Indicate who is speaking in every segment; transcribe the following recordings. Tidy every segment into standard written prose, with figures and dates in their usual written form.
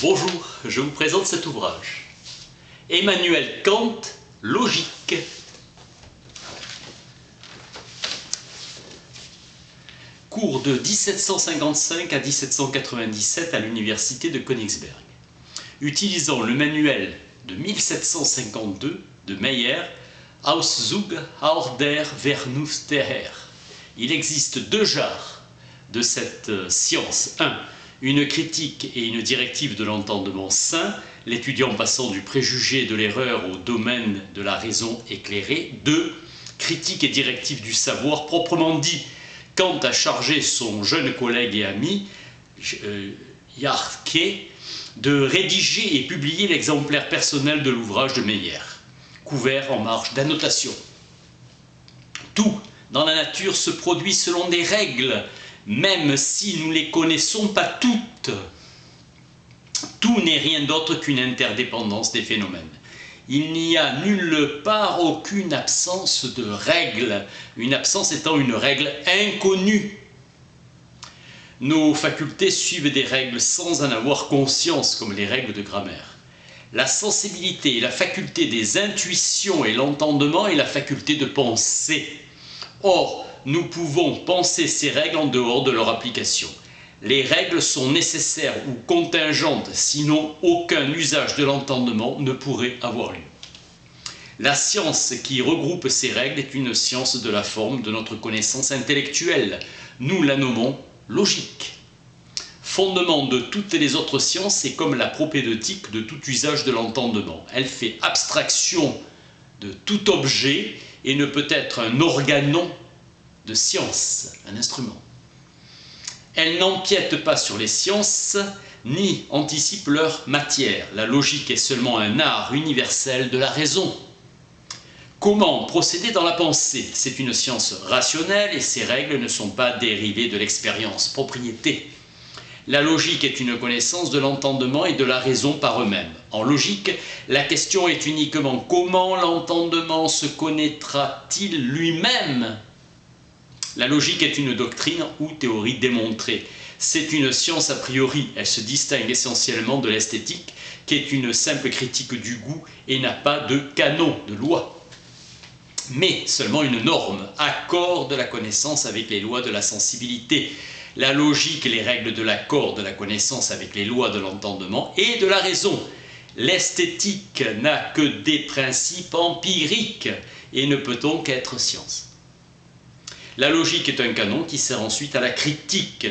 Speaker 1: Bonjour, je vous présente cet ouvrage. Emmanuel Kant, Logique. Cours de 1755 à 1797 à l'université de Königsberg. Utilisant le manuel de 1752 de Meyer, Auszug aus der Vernunftlehre. Il existe deux genres de cette science. 1. Une critique et une directive de l'entendement sain, l'étudiant passant du préjugé de l'erreur au domaine de la raison éclairée. 2. Critique et directive du savoir proprement dit. Kant a chargé son jeune collègue et ami, Jarque, de rédiger et publier l'exemplaire personnel de l'ouvrage de Meyer, couvert en marge d'annotation. Tout dans la nature se produit selon des règles, même si nous ne les connaissons pas toutes. Tout n'est rien d'autre qu'une interdépendance des phénomènes. Il n'y a nulle part aucune absence de règle, une absence étant une règle inconnue. Nos facultés suivent des règles sans en avoir conscience, comme les règles de grammaire. La sensibilité est la faculté des intuitions et l'entendement est la faculté de penser. Or, nous pouvons penser ces règles en dehors de leur application. Les règles sont nécessaires ou contingentes, sinon aucun usage de l'entendement ne pourrait avoir lieu. La science qui regroupe ces règles est une science de la forme de notre connaissance intellectuelle. Nous la nommons logique. Fondement de toutes les autres sciences et comme la propédeutique de tout usage de l'entendement. Elle fait abstraction de tout objet et ne peut être un organon de science, un instrument. Elle n'empiète pas sur les sciences, ni anticipe leur matière. La logique est seulement un art universel de la raison. Comment procéder dans la pensée? C'est une science rationnelle et ses règles ne sont pas dérivées de l'expérience, propriété. La logique est une connaissance de l'entendement et de la raison par eux-mêmes. En logique, la question est uniquement comment l'entendement se connaîtra-t-il lui-même? La logique est une doctrine ou théorie démontrée. C'est une science a priori. Elle se distingue essentiellement de l'esthétique, qui est une simple critique du goût et n'a pas de canon, de loi. Mais seulement une norme, accord de la connaissance avec les lois de la sensibilité. La logique et les règles de l'accord de la connaissance avec les lois de l'entendement et de la raison. L'esthétique n'a que des principes empiriques et ne peut donc être science. La logique est un canon qui sert ensuite à la critique.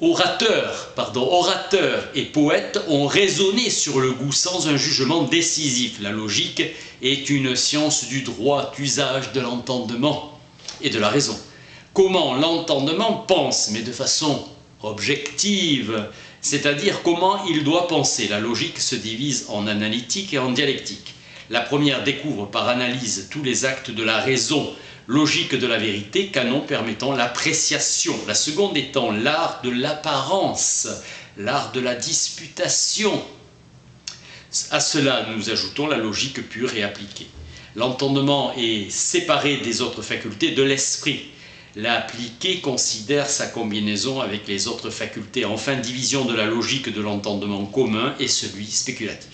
Speaker 1: Orateur et poète ont raisonné sur le goût sans un jugement décisif. La logique est une science du droit d'usage de l'entendement et de la raison. Comment l'entendement pense, mais de façon objective, c'est-à-dire comment il doit penser. La logique se divise en analytique et en dialectique. La première découvre par analyse tous les actes de la raison, logique de la vérité, canon permettant l'appréciation. La seconde étant l'art de l'apparence, l'art de la disputation. À cela, nous ajoutons la logique pure et appliquée. L'entendement est séparé des autres facultés de l'esprit. L'appliqué considère sa combinaison avec les autres facultés. Enfin, division de la logique de l'entendement commun et celui spéculatif.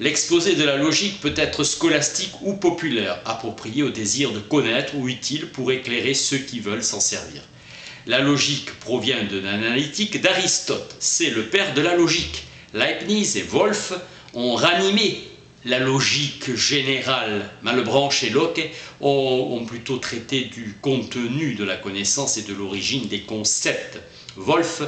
Speaker 1: L'exposé de la logique peut être scolastique ou populaire, approprié au désir de connaître ou utile pour éclairer ceux qui veulent s'en servir. La logique provient de l'analytique d'Aristote, c'est le père de la logique. Leibniz et Wolff ont ranimé la logique générale. Malebranche et Locke ont plutôt traité du contenu de la connaissance et de l'origine des concepts. Wolff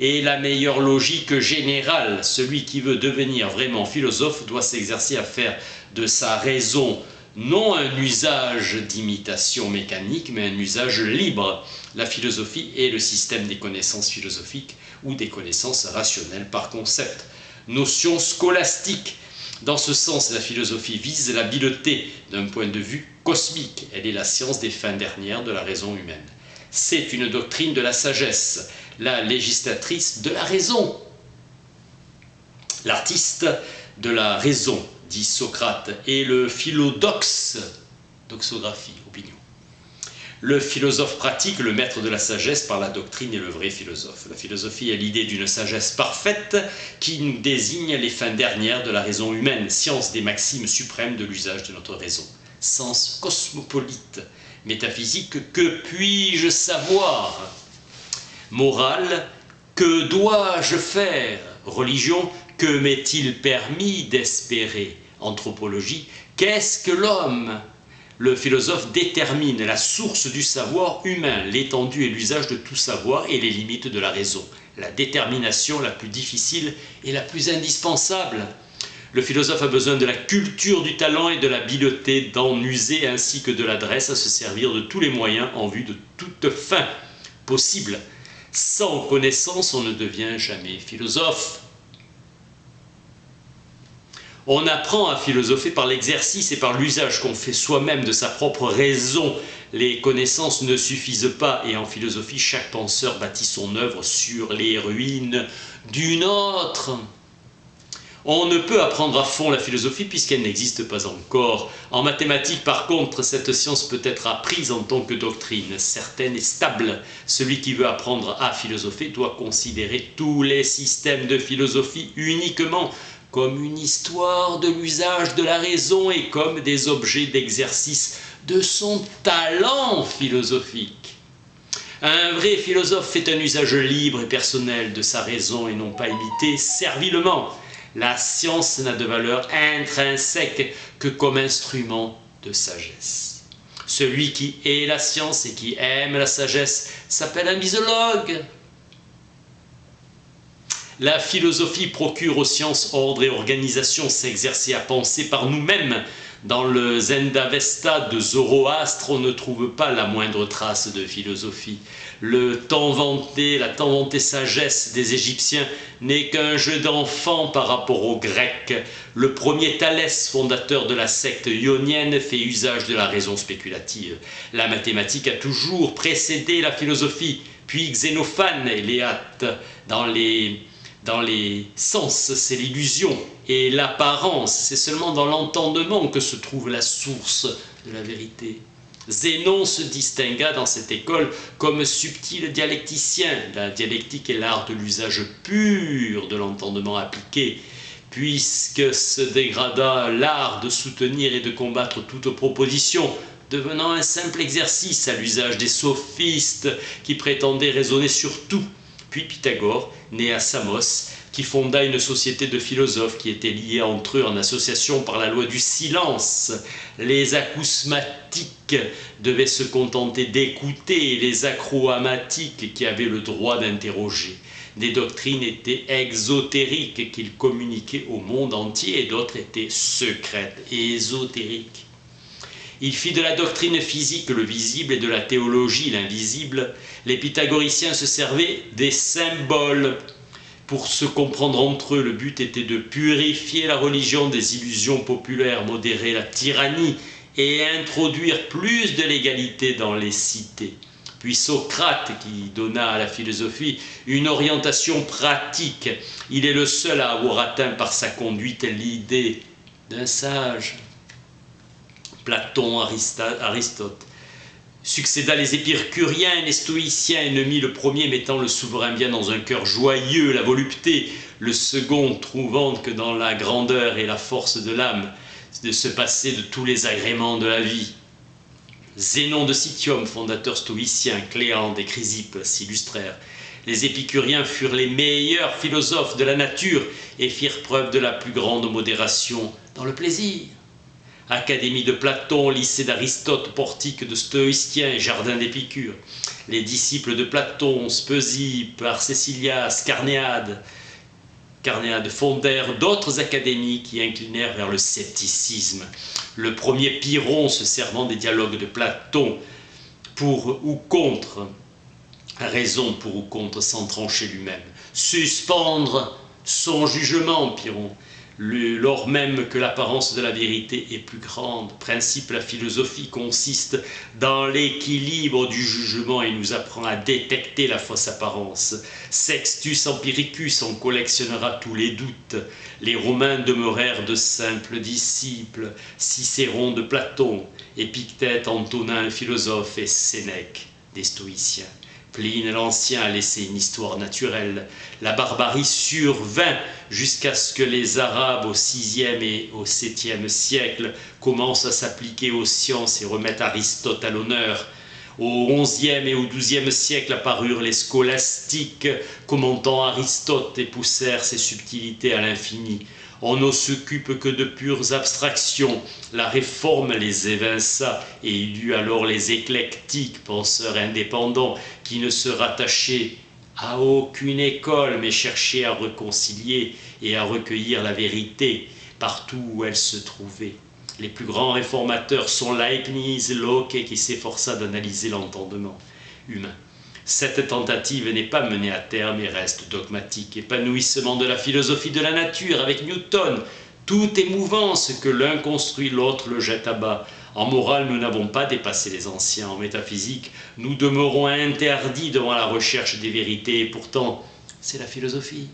Speaker 1: est la meilleure logique générale. Celui qui veut devenir vraiment philosophe doit s'exercer à faire de sa raison non un usage d'imitation mécanique, mais un usage libre. La philosophie est le système des connaissances philosophiques ou des connaissances rationnelles par concept. Notion scolastique. Dans ce sens, la philosophie vise l'habileté d'un point de vue cosmique. Elle est la science des fins dernières de la raison humaine. C'est une doctrine de la sagesse, la législatrice de la raison. L'artiste de la raison, dit Socrate, et le philodoxe, doxographie, opinion. Le philosophe pratique, le maître de la sagesse par la doctrine est le vrai philosophe. La philosophie est l'idée d'une sagesse parfaite qui nous désigne les fins dernières de la raison humaine, science des maximes suprêmes de l'usage de notre raison. Sens cosmopolite, métaphysique, que puis-je savoir? Morale, que dois-je faire? Religion, que m'est-il permis d'espérer? Anthropologie, qu'est-ce que l'homme? Le philosophe détermine la source du savoir humain, l'étendue et l'usage de tout savoir et les limites de la raison. La détermination la plus difficile et la plus indispensable. Le philosophe a besoin de la culture du talent et de l'habileté d'en user ainsi que de l'adresse à se servir de tous les moyens en vue de toute fin possible. Sans connaissance, on ne devient jamais philosophe. On apprend à philosopher par l'exercice et par l'usage qu'on fait soi-même de sa propre raison. Les connaissances ne suffisent pas et en philosophie, chaque penseur bâtit son œuvre sur les ruines d'une autre. On ne peut apprendre à fond la philosophie puisqu'elle n'existe pas encore. En mathématiques, par contre, cette science peut être apprise en tant que doctrine, certaine et stable. Celui qui veut apprendre à philosopher doit considérer tous les systèmes de philosophie uniquement comme une histoire de l'usage de la raison et comme des objets d'exercice de son talent philosophique. Un vrai philosophe fait un usage libre et personnel de sa raison et non pas imité servilement. La science n'a de valeur intrinsèque que comme instrument de sagesse. Celui qui est la science et qui aime la sagesse s'appelle un misologue. La philosophie procure aux sciences ordre et organisation, s'exercer à penser par nous-mêmes. Dans le Zend-Avesta de Zoroastre, on ne trouve pas la moindre trace de philosophie. La tant vantée sagesse des Égyptiens n'est qu'un jeu d'enfant par rapport aux Grecs. Le premier Thalès, fondateur de la secte ionienne, fait usage de la raison spéculative. La mathématique a toujours précédé la philosophie, puis Xénophane et Léate dans les sens, c'est l'illusion, et l'apparence, c'est seulement dans l'entendement que se trouve la source de la vérité. Zénon se distingua dans cette école comme subtil dialecticien. La dialectique est l'art de l'usage pur de l'entendement appliqué, puisque se dégrada l'art de soutenir et de combattre toute proposition, devenant un simple exercice à l'usage des sophistes qui prétendaient raisonner sur tout. Puis Pythagore, né à Samos, qui fonda une société de philosophes qui étaient liés entre eux en association par la loi du silence. Les acousmatiques devaient se contenter d'écouter, les acroamatiques qui avaient le droit d'interroger. Des doctrines étaient exotériques qu'ils communiquaient au monde entier et d'autres étaient secrètes et ésotériques. Il fit de la doctrine physique le visible et de la théologie l'invisible. Les pythagoriciens se servaient des symboles. Pour se comprendre entre eux, le but était de purifier la religion des illusions populaires, modérer la tyrannie et introduire plus de l'égalité dans les cités. Puis Socrate, qui donna à la philosophie une orientation pratique, il est le seul à avoir atteint par sa conduite l'idée d'un sage. Platon, Aristote. Succéda les épicuriens et les stoïciens, ennemis, le premier mettant le souverain bien dans un cœur joyeux, la volupté, le second trouvant que dans la grandeur et la force de l'âme, de se passer de tous les agréments de la vie. Zénon de Citium, fondateur stoïcien, Cléande et Chrysippe s'illustrèrent. Les épicuriens furent les meilleurs philosophes de la nature et firent preuve de la plus grande modération dans le plaisir. Académie de Platon, lycée d'Aristote, portique de Stoïciens et jardin d'Épicure. Les disciples de Platon, Speusippe, Arcésilas, Carnéade fondèrent d'autres académies qui inclinèrent vers le scepticisme. Le premier Pyrrhon, se servant des dialogues de Platon, pour ou contre, raison pour ou contre, sans trancher lui-même. Suspendre son jugement, Pyrrhon. lors même que l'apparence de la vérité est plus grande. Principe, la philosophie consiste dans l'équilibre du jugement et nous apprend à détecter la fausse apparence. Sextus Empiricus en collectionnera tous les doutes. Les Romains demeurèrent de simples disciples, Cicéron de Platon, Épictète, Antonin le philosophe et Sénèque des stoïciens. Pline l'Ancien a laissé une histoire naturelle. La barbarie survint jusqu'à ce que les Arabes au VIe et au VIIe siècle commencent à s'appliquer aux sciences et remettent Aristote à l'honneur. Au XIe et au XIIe siècle apparurent les scolastiques, commentant Aristote et poussèrent ses subtilités à l'infini. On ne s'occupe que de pures abstractions. La Réforme les évinça et il y eut alors les éclectiques, penseurs indépendants, qui ne se rattachaient à aucune école, mais cherchaient à réconcilier et à recueillir la vérité partout où elle se trouvait. Les plus grands réformateurs sont Leibniz, Locke, qui s'efforça d'analyser l'entendement humain. Cette tentative n'est pas menée à terme et reste dogmatique. Épanouissement de la philosophie de la nature avec Newton. Tout est mouvant, ce que l'un construit, l'autre le jette à bas. En morale, nous n'avons pas dépassé les anciens. En métaphysique, nous demeurons interdits devant la recherche des vérités. Et pourtant, c'est la philosophie.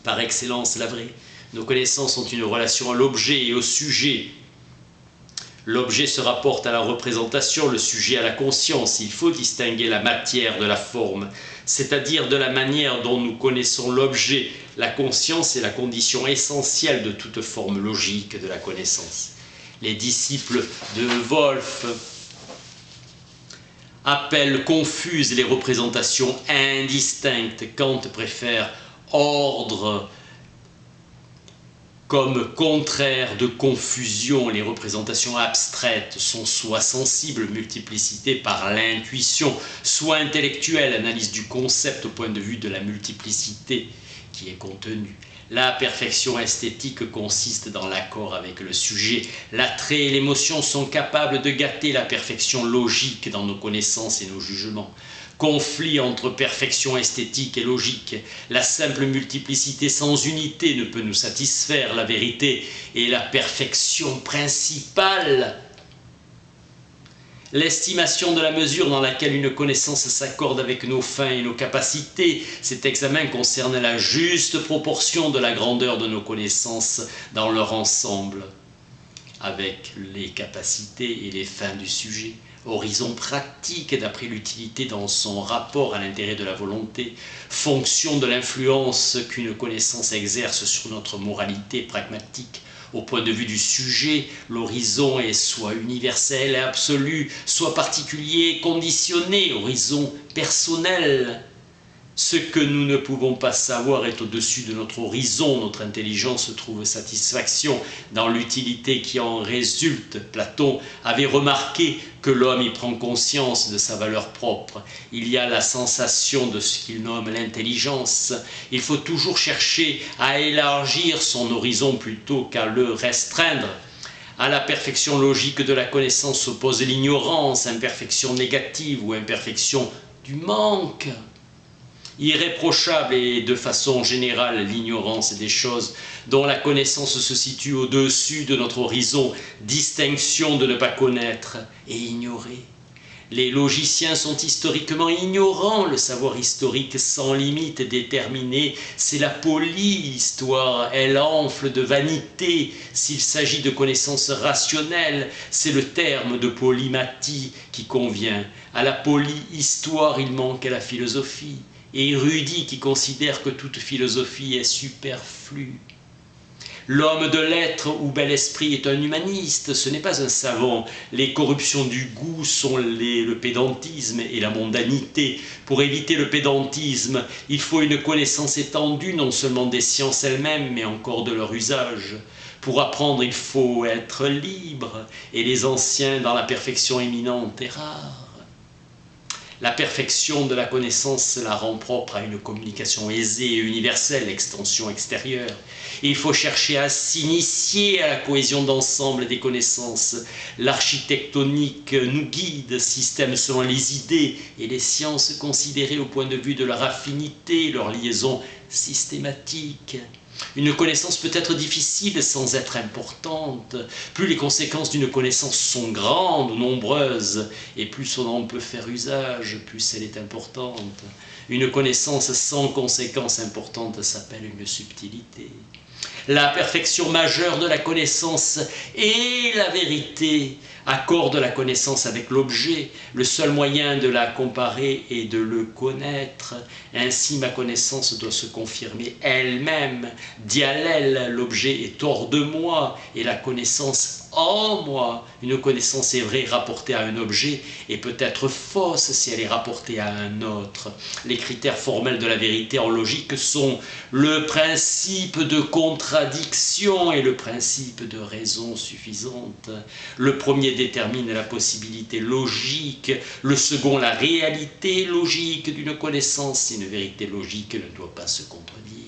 Speaker 1: Par excellence, la vraie. Nos connaissances ont une relation à l'objet et au sujet. L'objet se rapporte à la représentation, le sujet à la conscience. Il faut distinguer la matière de la forme, c'est-à-dire de la manière dont nous connaissons l'objet. La conscience est la condition essentielle de toute forme logique de la connaissance. Les disciples de Wolff appellent confuses les représentations indistinctes. Kant préfère ordre comme contraire de confusion. Les représentations abstraites sont soit sensibles, multiplicité par l'intuition, soit intellectuelle, analyse du concept au point de vue de la multiplicité qui est contenue. La perfection esthétique consiste dans l'accord avec le sujet. L'attrait et l'émotion sont capables de gâter la perfection logique dans nos connaissances et nos jugements. Conflit entre perfection esthétique et logique. La simple multiplicité sans unité ne peut nous satisfaire. La vérité est la perfection principale. L'estimation de la mesure dans laquelle une connaissance s'accorde avec nos fins et nos capacités. Cet examen concerne la juste proportion de la grandeur de nos connaissances dans leur ensemble, avec les capacités et les fins du sujet. Horizon pratique d'après l'utilité dans son rapport à l'intérêt de la volonté, fonction de l'influence qu'une connaissance exerce sur notre moralité pragmatique. Au point de vue du sujet, l'horizon est soit universel et absolu, soit particulier, conditionné, horizon personnel. Ce que nous ne pouvons pas savoir est au-dessus de notre horizon. Notre intelligence trouve satisfaction dans l'utilité qui en résulte. Platon avait remarqué que l'homme y prend conscience de sa valeur propre. Il y a la sensation de ce qu'il nomme l'intelligence. Il faut toujours chercher à élargir son horizon plutôt qu'à le restreindre. À la perfection logique de la connaissance s'oppose l'ignorance, imperfection négative ou imperfection du manque. Irréprochable et de façon générale l'ignorance des choses dont la connaissance se situe au-dessus de notre horizon, distinction de ne pas connaître et ignorer. Les logiciens sont historiquement ignorants, le savoir historique sans limite est déterminé, c'est la polyhistoire, elle enfle de vanité. S'il s'agit de connaissances rationnelles, c'est le terme de polymathie qui convient. À la polyhistoire, il manque à la philosophie. Et érudit qui considère que toute philosophie est superflue. L'homme de lettres ou bel esprit est un humaniste, ce n'est pas un savant. Les corruptions du goût sont le pédantisme et la mondanité. Pour éviter le pédantisme, il faut une connaissance étendue non seulement des sciences elles-mêmes, mais encore de leur usage. Pour apprendre, il faut être libre, et les anciens, dans la perfection imminente, est rare. La perfection de la connaissance la rend propre à une communication aisée et universelle, extension extérieure. Et il faut chercher à s'initier à la cohésion d'ensemble des connaissances. L'architectonique nous guide, système selon les idées et les sciences considérées au point de vue de leur affinité, leur liaison systématique. Une connaissance peut être difficile sans être importante. Plus les conséquences d'une connaissance sont grandes ou nombreuses, et plus on en peut faire usage, plus elle est importante. Une connaissance sans conséquences importantes s'appelle une subtilité. La perfection majeure de la connaissance est la vérité. Accorde la connaissance avec l'objet. Le seul moyen de la comparer est de le connaître. Ainsi, ma connaissance doit se confirmer elle-même. Dialèle, l'objet est hors de moi et la connaissance en moi. Une connaissance est vraie rapportée à un objet et peut être fausse si elle est rapportée à un autre. Les critères formels de la vérité en logique sont le principe de contradiction et le principe de raison suffisante. Le premier détermine la possibilité logique, le second la réalité logique d'une connaissance. Une vérité logique ne doit pas se contredire.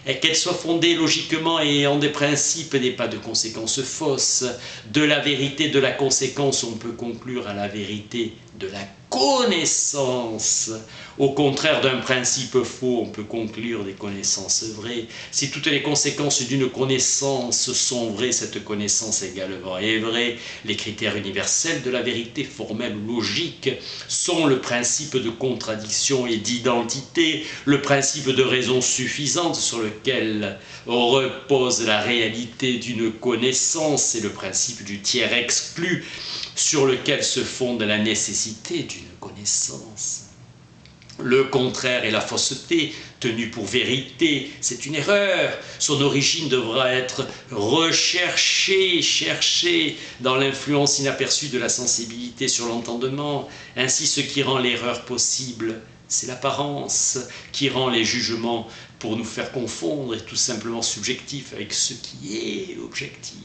Speaker 1: Et qu'elle soit fondée logiquement et en des principes n'est pas de conséquences fausses. De la vérité de la conséquence, on peut conclure à la vérité de la connaissance. Au contraire d'un principe faux, on peut conclure des connaissances vraies. Si toutes les conséquences d'une connaissance sont vraies, cette connaissance également est vraie. Les critères universels de la vérité formelle ou logique sont le principe de contradiction et d'identité, le principe de raison suffisante sur lequel repose la réalité d'une connaissance et le principe du tiers exclu sur lequel se fonde la nécessité d'une connaissance. Le contraire est la fausseté, tenue pour vérité, c'est une erreur. Son origine devra être recherchée, cherchée dans l'influence inaperçue de la sensibilité sur l'entendement. Ainsi, ce qui rend l'erreur possible, c'est l'apparence, qui rend les jugements pour nous faire confondre est tout simplement subjectif avec ce qui est objectif.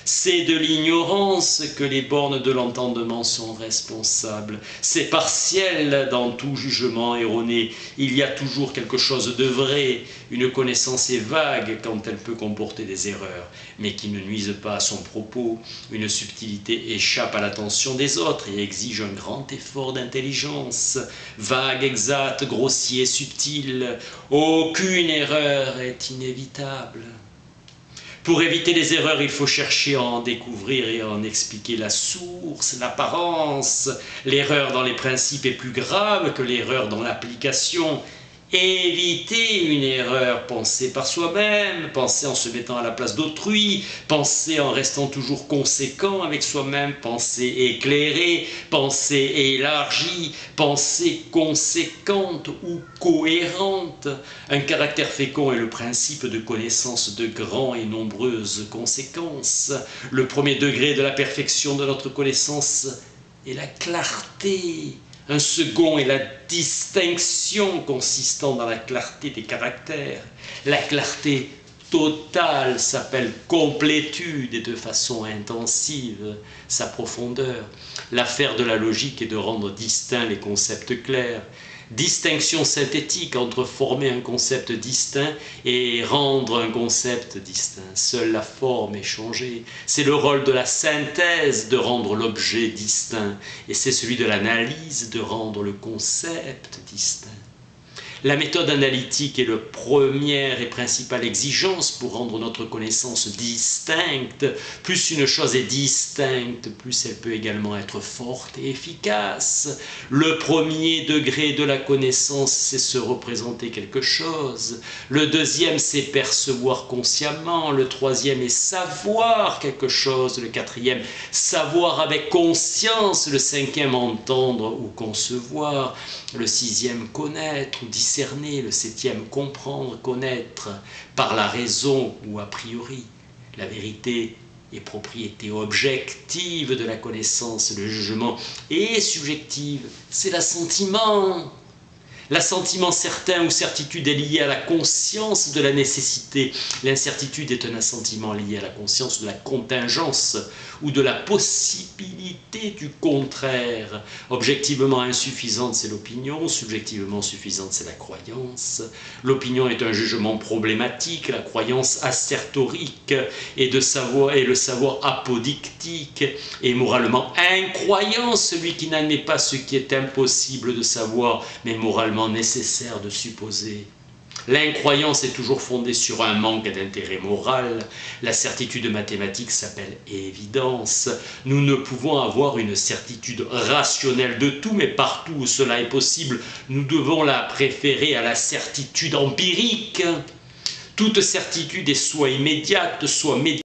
Speaker 1: C'est de l'ignorance que les bornes de l'entendement sont responsables. C'est partiel dans tout jugement erroné. Il y a toujours quelque chose de vrai. Une connaissance est vague quand elle peut comporter des erreurs, mais qui ne nuisent pas à son propos. Une subtilité échappe à l'attention des autres et exige un grand effort d'intelligence. Vague, exact, grossier, subtil, aucune erreur est inévitable. Pour éviter les erreurs, il faut chercher à en découvrir et à en expliquer la source, l'apparence. L'erreur dans les principes est plus grave que l'erreur dans l'application. Éviter une erreur, penser par soi-même, penser en se mettant à la place d'autrui, penser en restant toujours conséquent avec soi-même, penser éclairé, penser élargi, penser conséquente ou cohérente. Un caractère fécond est le principe de connaissance de grandes et nombreuses conséquences. Le premier degré de la perfection de notre connaissance est la clarté. Un second est la distinction consistant dans la clarté des caractères. La clarté totale s'appelle complétude et de façon intensive sa profondeur. L'affaire de la logique est de rendre distincts les concepts clairs. Distinction synthétique entre former un concept distinct et rendre un concept distinct. Seule la forme est changée. C'est le rôle de la synthèse de rendre l'objet distinct et c'est celui de l'analyse de rendre le concept distinct. La méthode analytique est la première et principale exigence pour rendre notre connaissance distincte. Plus une chose est distincte, plus elle peut également être forte et efficace. Le premier degré de la connaissance, c'est se représenter quelque chose. Le deuxième, c'est percevoir consciemment. Le troisième est savoir quelque chose. Le quatrième, savoir avec conscience. Le cinquième, entendre ou concevoir. Le sixième, connaître ou discerner. Le septième, comprendre, connaître par la raison ou a priori. La vérité est propriété objective de la connaissance, le jugement est subjectif, c'est l'assentiment. L'assentiment certain ou certitude est lié à la conscience de la nécessité. L'incertitude est un assentiment lié à la conscience de la contingence ou de la possibilité du contraire. Objectivement insuffisante, c'est l'opinion. Subjectivement suffisante, c'est la croyance. L'opinion est un jugement problématique. La croyance assertorique et le savoir apodictique. Et moralement incroyant, celui qui n'admet pas ce qui est impossible de savoir, mais moralement nécessaire de supposer. L'incroyance est toujours fondée sur un manque d'intérêt moral. La certitude mathématique s'appelle évidence. Nous ne pouvons avoir une certitude rationnelle de tout, mais partout où cela est possible, nous devons la préférer à la certitude empirique. Toute certitude est soit immédiate, soit médiatique.